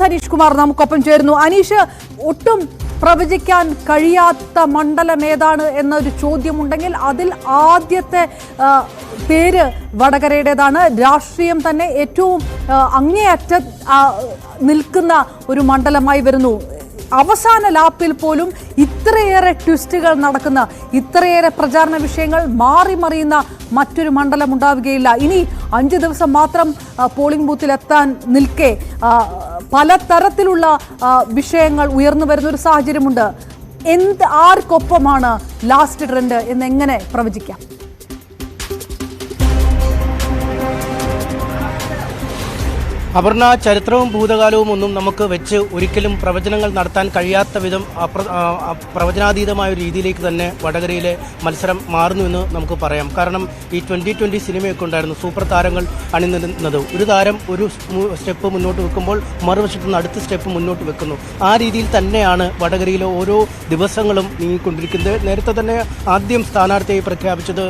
അനീഷ് കുമാർ നമുക്കൊപ്പം ചേരുന്നു. അനീഷ്, ഒട്ടും പ്രവചിക്കാൻ കഴിയാത്ത മണ്ഡലം ഏതാണ് എന്നൊരു ചോദ്യമുണ്ടെങ്കിൽ അതിൽ ആദ്യത്തെ പേര് വടകരയുടേതാണ്. രാഷ്ട്രീയം തന്നെ ഏറ്റവും അങ്ങേയറ്റ നിൽക്കുന്ന ഒരു മണ്ഡലമായി വരുന്നു. അവസാന ലാപ്പിൽ പോലും ഇത്രയേറെ ട്വിസ്റ്റുകൾ നടക്കുന്ന, ഇത്രയേറെ പ്രചാരണ വിഷയങ്ങൾ മാറി മറിയുന്ന മറ്റൊരു മണ്ഡലം ഉണ്ടാവുകയില്ല. ഇനി 5 ദിവസം മാത്രം പോളിംഗ് ബൂത്തിലെത്താൻ നിൽക്കെ പലതരത്തിലുള്ള വിഷയങ്ങൾ ഉയർന്നു വരുന്ന ഒരു സാഹചര്യമുണ്ട്. ആർക്കൊപ്പമാണ് ലാസ്റ്റ് ട്രെൻഡ് എന്നെങ്ങനെ പ്രവചിക്കാം? അപർണ, ചരിത്രവും ഭൂതകാലവും ഒന്നും നമുക്ക് വെച്ച് ഒരിക്കലും പ്രവചനങ്ങൾ നടത്താൻ കഴിയാത്ത വിധം പ്രവചനാതീതമായ ഒരു രീതിയിലേക്ക് തന്നെ വടകരയിലെ മത്സരം മാറുന്നുവെന്ന് നമുക്ക് പറയാം. കാരണം ഈ 2020 സിനിമയൊക്കെ ഉണ്ടായിരുന്നു, സൂപ്പർ താരങ്ങൾ അണിനിരുന്നത്. ഒരു താരം ഒരു സ്റ്റെപ്പ് മുന്നോട്ട് വെക്കുമ്പോൾ മറുവശത്തു നിന്ന് അടുത്ത സ്റ്റെപ്പ് മുന്നോട്ട് വെക്കുന്നു. ആ രീതിയിൽ തന്നെയാണ് വടകരയിലെ ഓരോ ദിവസങ്ങളും നീങ്ങിക്കൊണ്ടിരിക്കുന്നത്. നേരത്തെ തന്നെ ആദ്യം സ്ഥാനാർത്ഥിയായി പ്രഖ്യാപിച്ചത്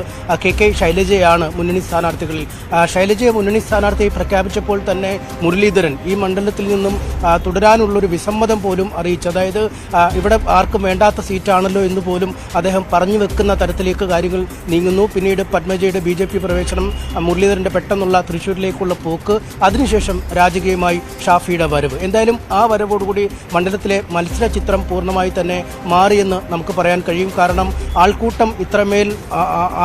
കെ ശൈലജയാണ് മുന്നണി സ്ഥാനാർത്ഥികളിൽ. ശൈലജയെ മുന്നണി സ്ഥാനാർത്ഥിയായി പ്രഖ്യാപിച്ചപ്പോൾ തന്നെ മുരളീധരൻ ഈ മണ്ഡലത്തിൽ നിന്നും തുടരാനുള്ളൊരു വിസമ്മതം പോലും അറിയിച്ചു. അതായത് ഇവിടെ ആർക്കും വേണ്ടാത്ത സീറ്റാണല്ലോ എന്ന് പോലും അദ്ദേഹം പറഞ്ഞു വെക്കുന്ന തരത്തിലേക്ക് കാര്യങ്ങൾ നീങ്ങുന്നു. പിന്നീട് പത്മജയുടെ BJP പ്രവേശനം, മുരളീധരൻ്റെ പെട്ടെന്നുള്ള തൃശ്ശൂരിലേക്കുള്ള പോക്ക്, അതിനുശേഷം രാജകീയമായി ഷാഫിയുടെ വരവ്. എന്തായാലും ആ വരവോടുകൂടി മണ്ഡലത്തിലെ മത്സര ചിത്രം പൂർണ്ണമായി തന്നെ മാറിയെന്ന് നമുക്ക് പറയാൻ കഴിയും. കാരണം ആൾക്കൂട്ടം ഇത്രമേൽ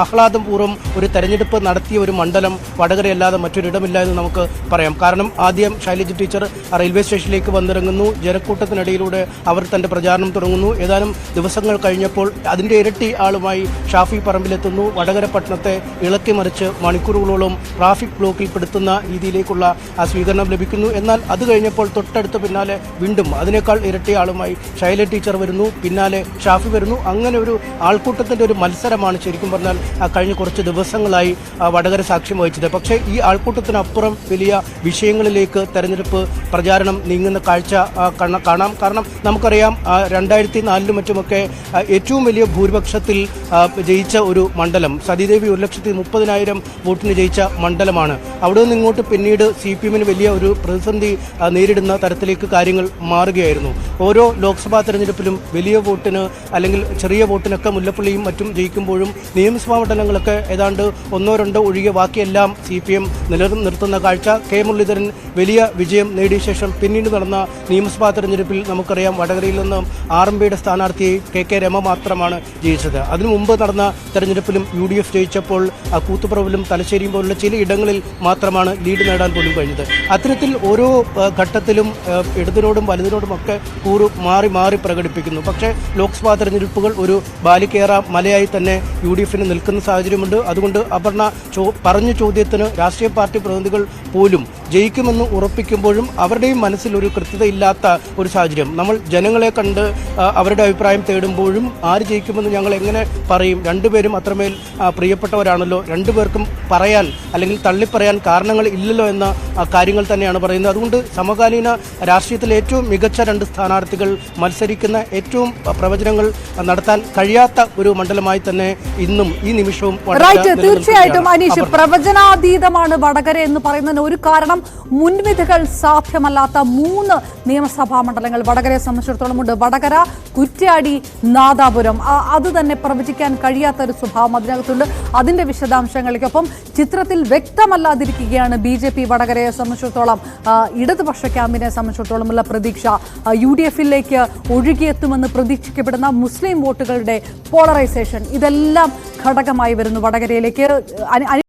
ആഹ്ലാദം പൂർവ്വം ഒരു തെരഞ്ഞെടുപ്പ് നടത്തിയ ഒരു മണ്ഡലം വടകരയല്ലാതെ മറ്റൊരിടമില്ല എന്ന് നമുക്ക് പറയാം. കാരണം ആദ്യം ശൈലജ ടീച്ചർ റെയിൽവേ സ്റ്റേഷനിലേക്ക് വന്നിറങ്ങുന്നു. ജനക്കൂട്ടത്തിനിടയിലൂടെ അവർ തന്റെ പ്രചാരണം തുടങ്ങുന്നു. ഏതാനും ദിവസങ്ങൾ കഴിഞ്ഞപ്പോൾ അതിന്റെ ഇരട്ടി ആളുമായി ഷാഫി പറമ്പിലെത്തുന്നു. വടകര പട്ടണത്തെ ഇളക്കി മറിച്ച് മണിക്കൂറുകളോളം ട്രാഫിക് ബ്ലോക്കിൽ പെടുത്തുന്ന രീതിയിലേക്കുള്ള ആ സ്വീകരണം ലഭിക്കുന്നു. എന്നാൽ അത് കഴിഞ്ഞപ്പോൾ തൊട്ടടുത്ത് പിന്നാലെ വീണ്ടും അതിനേക്കാൾ ഇരട്ടി ആളുമായി ശൈലജ ടീച്ചർ വരുന്നു, പിന്നാലെ ഷാഫി വരുന്നു. അങ്ങനെ ഒരു ആൾക്കൂട്ടത്തിന്റെ ഒരു മത്സരമാണ് ശരിക്കും പറഞ്ഞാൽ കഴിഞ്ഞ കുറച്ച് ദിവസങ്ങളായി വടകര സാക്ഷ്യം വഹിച്ചത്. പക്ഷേ ഈ ആൾക്കൂട്ടത്തിനപ്പുറം വലിയ വിഷയങ്ങളിലേക്ക് തെരഞ്ഞെടുപ്പ് പ്രചാരണം നീങ്ങുന്ന കാഴ്ച കാണാം. കാരണം നമുക്കറിയാം 2004 മറ്റുമൊക്കെ ഏറ്റവും വലിയ ഭൂരിപക്ഷത്തിൽ ജയിച്ച ഒരു മണ്ഡലം, സതീദേവി 1,30,000 വോട്ടിന് ജയിച്ച മണ്ഡലമാണ്. അവിടെ നിന്ന് ഇങ്ങോട്ട് പിന്നീട് CPM വലിയ ഒരു പ്രതിസന്ധി നേരിടുന്ന തരത്തിലേക്ക് കാര്യങ്ങൾ മാറുകയായിരുന്നു. ഓരോ ലോക്സഭാ തെരഞ്ഞെടുപ്പിലും വലിയ വോട്ടിന് അല്ലെങ്കിൽ ചെറിയ വോട്ടിനൊക്കെ മുല്ലപ്പള്ളിയും മറ്റും ജയിക്കുമ്പോഴും നിയമസഭാ മണ്ഡലങ്ങളൊക്കെ ഏതാണ്ട് 1-2 ഒഴികെ ബാക്കിയെല്ലാം CPM നിലനിർത്തുന്ന കാഴ്ച. കെ മുരളീധരൻ വലിയ വിജയം നേടിയ ശേഷം പിന്നീട് നടന്ന നിയമസഭാ തെരഞ്ഞെടുപ്പിൽ നമുക്കറിയാം വടകരയിൽ നിന്ന് RMPയുടെ സ്ഥാനാർത്ഥിയായി KK രമ മാത്രമാണ് ജയിച്ചത്. അതിനു മുമ്പ് നടന്ന തെരഞ്ഞെടുപ്പിലും UDF ജയിച്ചപ്പോൾ കൂത്തുപറമ്പിലും തലശ്ശേരിയും പോലുള്ള ചില ഇടങ്ങളിൽ മാത്രമാണ് ലീഡ് നേടാൻ പോലും കഴിഞ്ഞത്. അത്തരത്തിൽ ഓരോ ഘട്ടത്തിലും ഇടതിനോടും വലതിനോടുമൊക്കെ മാറി മാറി പ്രകടിപ്പിക്കുന്നു. പക്ഷേ ലോക്സഭാ തെരഞ്ഞെടുപ്പുകൾ ഒരു ബാലികേറ മലയായി തന്നെ UDFന് നിൽക്കുന്ന സാഹചര്യമുണ്ട്. അതുകൊണ്ട് അപർണ പറഞ്ഞ ചോദ്യത്തിന് രാഷ്ട്രീയ പാർട്ടി പ്രതിനിധികൾ പോലും ജയിക്കുമെന്ന് ഉറപ്പിക്കുമ്പോഴും അവരുടെയും മനസ്സിൽ ഒരു കൃത്യതയില്ലാത്ത ഒരു സാഹചര്യം. നമ്മൾ ജനങ്ങളെ കണ്ട് അവരുടെ അഭിപ്രായം തേടുമ്പോഴും ആര് ജയിക്കുമെന്ന് ഞങ്ങൾ എങ്ങനെ പറയും? രണ്ടുപേരും അത്രമേൽ പ്രിയപ്പെട്ടവരാണല്ലോ, രണ്ടുപേർക്കും പറയാൻ അല്ലെങ്കിൽ തള്ളിപ്പറയാൻ കാരണങ്ങൾ ഇല്ലല്ലോ എന്ന കാര്യങ്ങൾ തന്നെയാണ് പറയുന്നത്. അതുകൊണ്ട് സമകാലീന രാഷ്ട്രീയത്തിലെ ഏറ്റവും മികച്ച 2 സ്ഥാനാർത്ഥികൾ മത്സരിക്കുന്ന, ഏറ്റവും പ്രവചനങ്ങൾ നടത്താൻ കഴിയാത്ത ഒരു മണ്ഡലമായി തന്നെ ഇന്നും ഈ നിമിഷവും തീർച്ചയായിട്ടും അനീഷ്, പ്രവചനാതീതമാണ് വടകര എന്ന് പറയുന്നതിന് ഒരു കാരണം മുൻവിധികൾ സാധ്യമല്ലാത്ത 3 നിയമസഭാ മണ്ഡലങ്ങൾ വടകരയെ സംബന്ധിച്ചിടത്തോളം ഉണ്ട്. വടകര, കുറ്റ്യാടി, നാദാപുരം. അത് തന്നെ പ്രവചിക്കാൻ കഴിയാത്ത ഒരു സ്വഭാവം അതിനകത്തുണ്ട്. അതിന്റെ വിശദാംശങ്ങളിലേക്കൊപ്പം ചിത്രത്തിൽ വ്യക്തമല്ലാതിരിക്കുകയാണ് BJP വടകരയെ സംബന്ധിച്ചിടത്തോളം. ഇടതുപക്ഷ ക്യാമ്പിനെ സംബന്ധിച്ചിടത്തോളമുള്ള പ്രതീക്ഷ UDFിലേക്ക് ഒഴുകിയെത്തുമെന്ന് പ്രതീക്ഷിക്കപ്പെടുന്ന മുസ്ലിം വോട്ടുകളുടെ പോളറൈസേഷൻ, ഇതെല്ലാം ഘടകമായി വരുന്നു വടകരയിലേക്ക്.